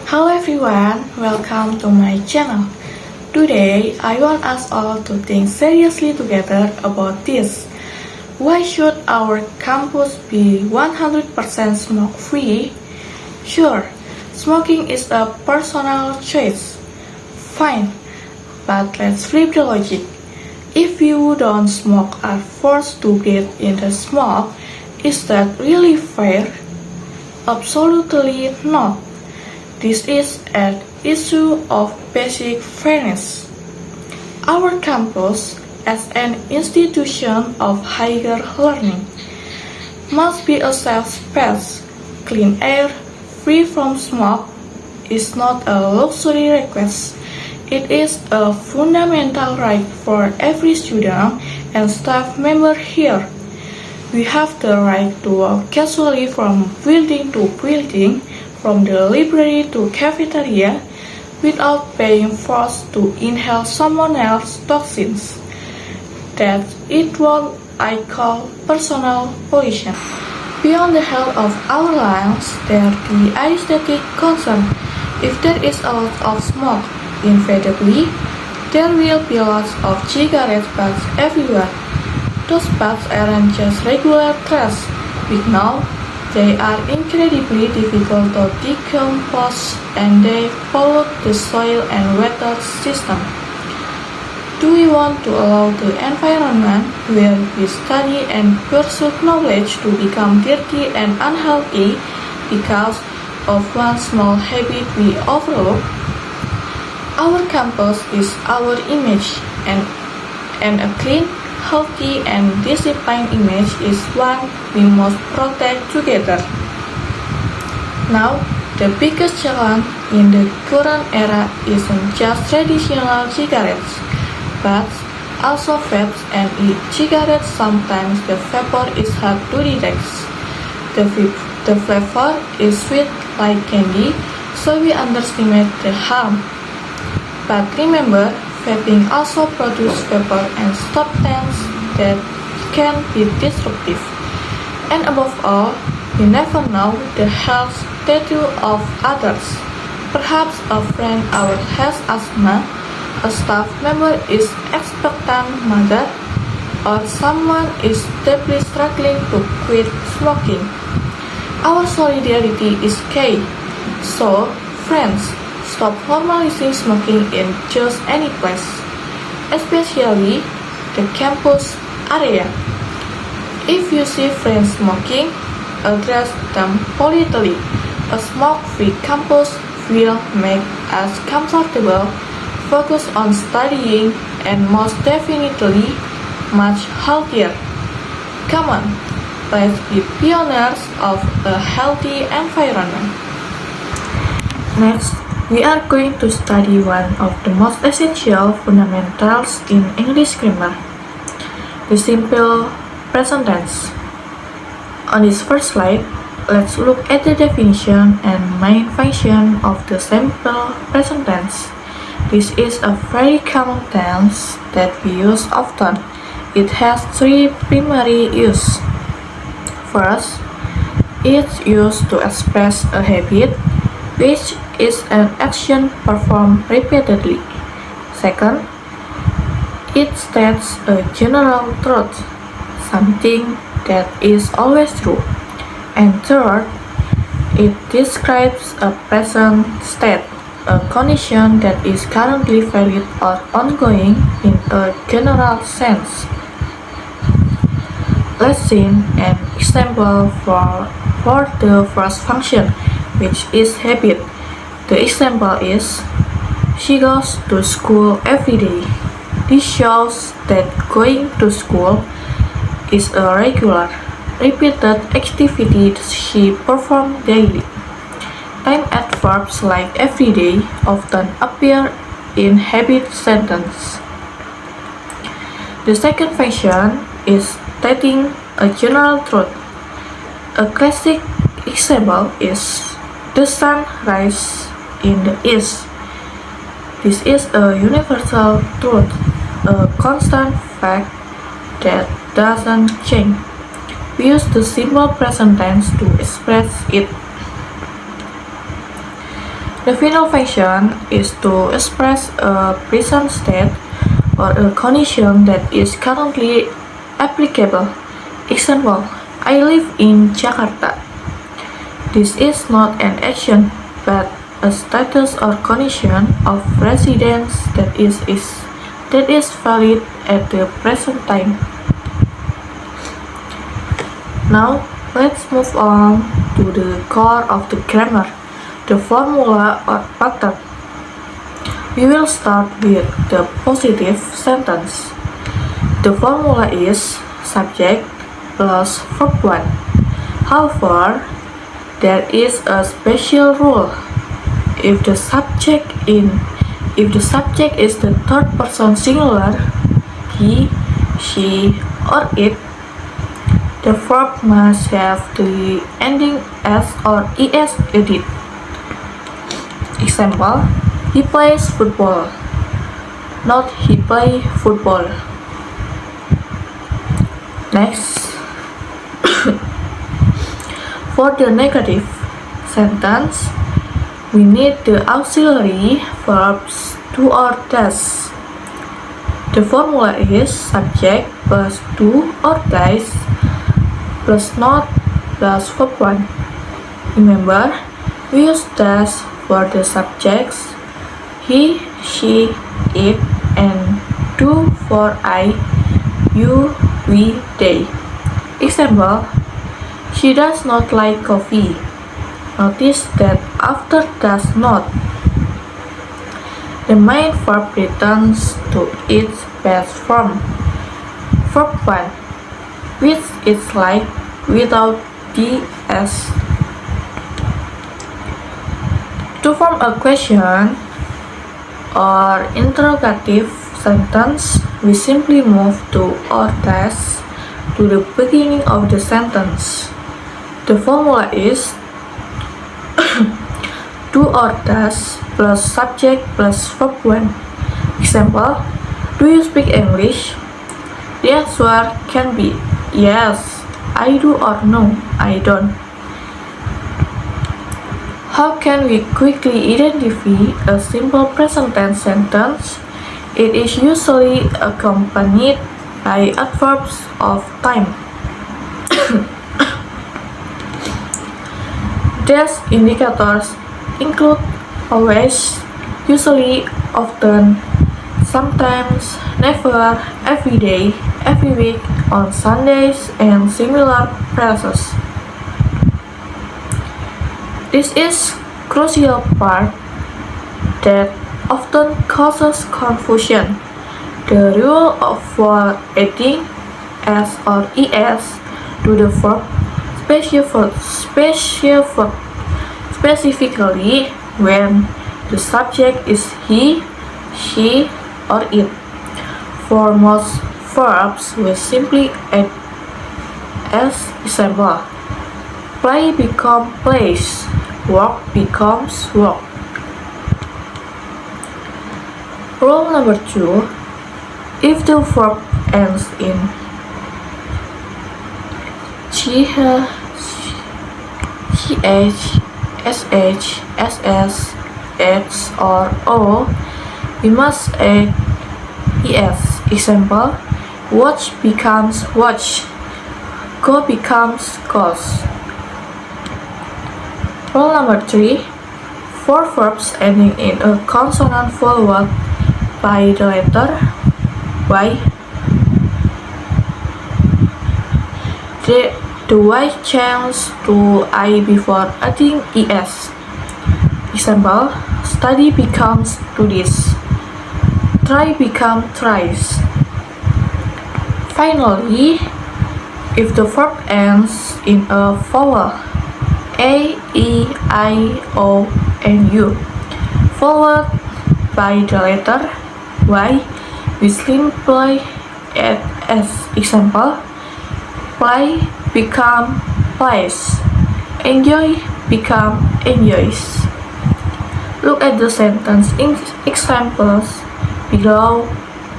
Hello everyone, welcome to my channel. Today, I want us all to think seriously together about this. Why should our campus be 100% smoke free? Sure, smoking is a personal choice. Fine, but let's flip the logic. If you don't smoke are forced to breathe in the smoke, is that really fair? Absolutely not. This is an issue of basic fairness. Our campus, as an institution of higher learning, must be a safe space. Clean air, free from smoke, is not a luxury request. It is a fundamental right for every student and staff member here. We have the right to walk casually from building to building, from the library to cafeteria, without being forced to inhale someone else's toxins. That is what I call personal pollution. Beyond the health of our lungs, there the aesthetic concern. If there is a lot of smoke, inevitably, there will be lots of cigarette butts everywhere. Those butts aren't just regular trash. We know they are incredibly difficult to decompose and they pollute the soil and water system. Do we want to allow the environment where we study and pursue knowledge to become dirty and unhealthy because of one small habit we overlook? Our campus is our image, and a clean, healthy and disciplined image is one we must protect together. Now, the biggest challenge in the current era isn't just traditional cigarettes, but also vapes and e-cigarettes. Sometimes the vapor is hard to detect. The flavor is sweet like candy, so we underestimate the harm. But remember, vaping also produces vapor and substances that can be disruptive. And above all, you never know the health status of others. Perhaps a friend ours has asthma, a staff member is expectant mother, or someone is deeply struggling to quit smoking. Our solidarity is key. So, friends, stop normalizing smoking in just any place, especially the campus area. If you see friends smoking, address them politely. A smoke-free campus will make us comfortable, focus on studying, and most definitely much healthier. Come on, let's be pioneers of a healthy environment. Next, we are going to study one of the most essential fundamentals in English grammar, the simple present tense. On this first slide, let's look at the definition and main function of the simple present tense. This is a very common tense that we use often. It has three primary uses. First, it's used to express a habit, which is an action performed repeatedly. Second, it states a general truth, something that is always true. And third, it describes a present state, a condition that is currently valid or ongoing in a general sense. Let's see an example for the first function, which is habit. The example is, she goes to school every day. This shows that going to school is a regular, repeated activity she performs daily. Time adverbs like every day often appear in habit sentence. The second function is stating a general truth. A classic example is, the sun rises in the east. This is a universal truth, a constant fact that doesn't change. We use the simple present tense to express it. The final function is to express a present state or a condition that is currently applicable. Example, I live in Jakarta. This is not an action, but a status or condition of residence that is valid at the present time. Now, let's move on to the core of the grammar, the formula or pattern. We will start with the positive sentence. The formula is subject plus verb 1. However, there is a special rule. If the subject is the third person singular, he, she, or it, the verb must have the ending s or es edit. Example, he plays football, not he play football. Next, for the negative sentence, we need the auxiliary verbs do or does. The formula is subject plus do or does plus not plus verb 1. Remember, we use does for the subjects he, she, it, and do for I, you, we, they. Example, she does not like coffee. Notice that after does not, the main verb returns to its past form, verb 1, which is like without the s. To form a question or interrogative sentence, we simply move to or does to the beginning of the sentence. The formula is do or does plus subject plus verb 1. Example, do you speak English? The answer can be yes, I do, or no, I don't. How can we quickly identify a simple present tense sentence? It is usually accompanied by adverbs of time. These indicators include always, usually, often, sometimes, never, every day, every week, on Sundays, and similar phrases. This is crucial part that often causes confusion. The rule for adding s or es to the verb specifically when the subject is he, she, or it. For most verbs, we simply add s. Example, play becomes plays, work becomes work. Rule number 2. If the verb ends in ch, sh, ss, x, or o, we must add es. Example, watch becomes watch, go becomes goes. Rule number 3. For verbs ending in a consonant followed by the letter y, the y changes to I before adding es. Example, study becomes studies, try becomes tries. Finally, if the verb ends in a vowel a, e, I, o, and u, followed by the letter y, we simply add s. Example, play become plays, enjoy become enjoys. Look at the sentence examples below.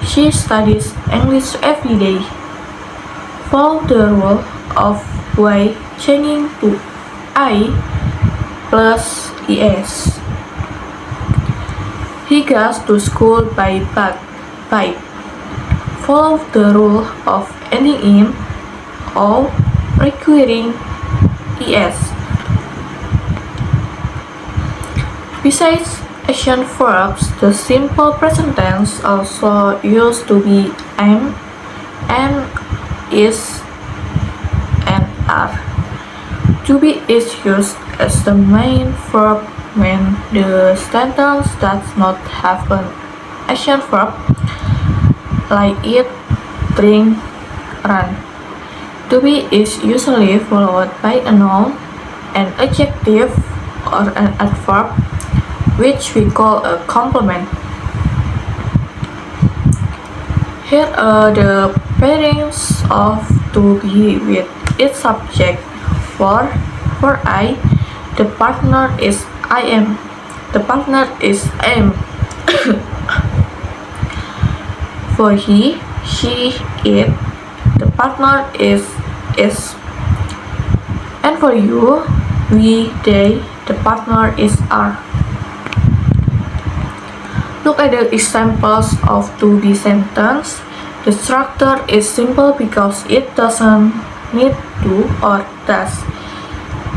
She studies English every day. Follow the rule of y changing to I plus es. He goes to school by bike. Follow the rule of ending in or requiring es. Besides action verbs, the simple present tense also used to be am, and is, and are. To be is used as the main verb when the sentence does not have an action verb like eat, drink, run. To be is usually followed by a noun, an adjective, or an adverb, which we call a complement. Here are the pairings of to be with its subject. For I, the partner is I am. The partner is am. For he, she, it, the partner is. And for you, we, they, the partner is are. Look at the examples of to be sentence. The structure is simple because it doesn't need to or does.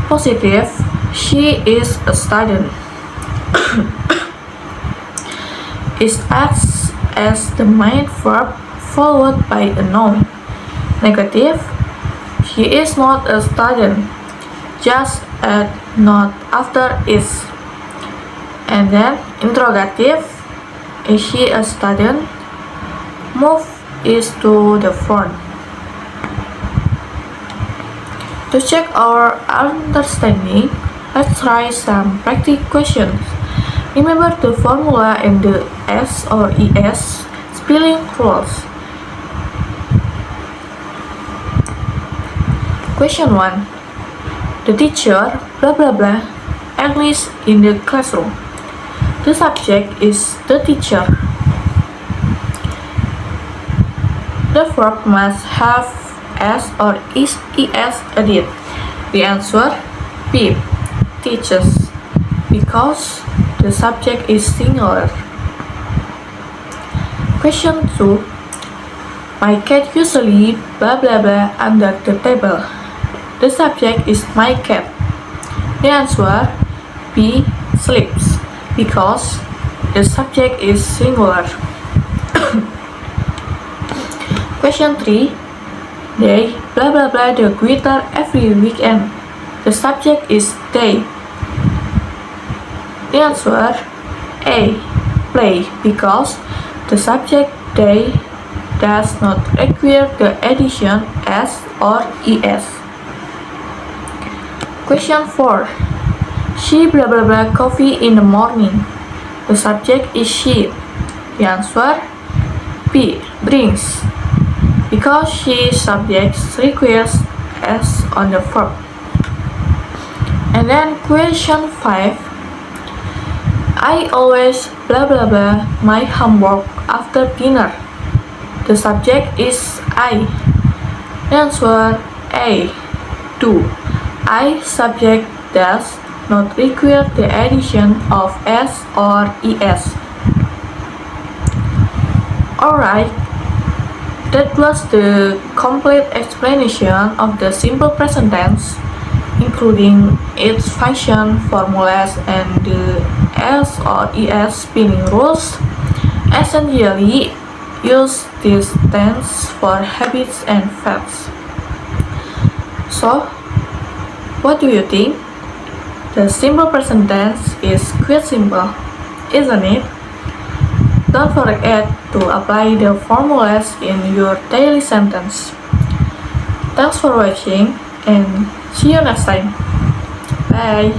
Positive, she is a student. Is acts as the main verb followed by a noun. Negative, she is not a student. Just add not after is. And then interrogative, is she a student? Move is to the front. To check our understanding, let's try some practice questions. Remember the formula and the S or ES spelling rules. Question 1. The teacher, blah blah blah, English in the classroom. The subject is the teacher. The verb must have S or is ES added. The answer B. Teaches, because the subject is singular. Question 2. My cat usually blah blah blah under the table. The subject is my cat. The answer B. Sleeps, because the subject is singular. Question 3. They blah blah blah the guitar every weekend. The subject is they. The answer A. Play, because the subject they does not require the addition S or ES. Question 4. She blah blah blah coffee in the morning. The subject is she. The answer B. Drinks, because she subject requires S on the verb. And then question 5. I always blah blah blah my homework after dinner. The subject is I. The answer A. Do. I subject does not require the addition of S or ES. Alright. That was the complete explanation of the simple present tense, including its function, formulas, and the S or ES spelling rules. Essentially, use this tense for habits and facts. So, what do you think? The simple present tense is quite simple, isn't it? Don't forget to apply the formulas in your daily sentence. Thanks for watching and see you next time. Bye.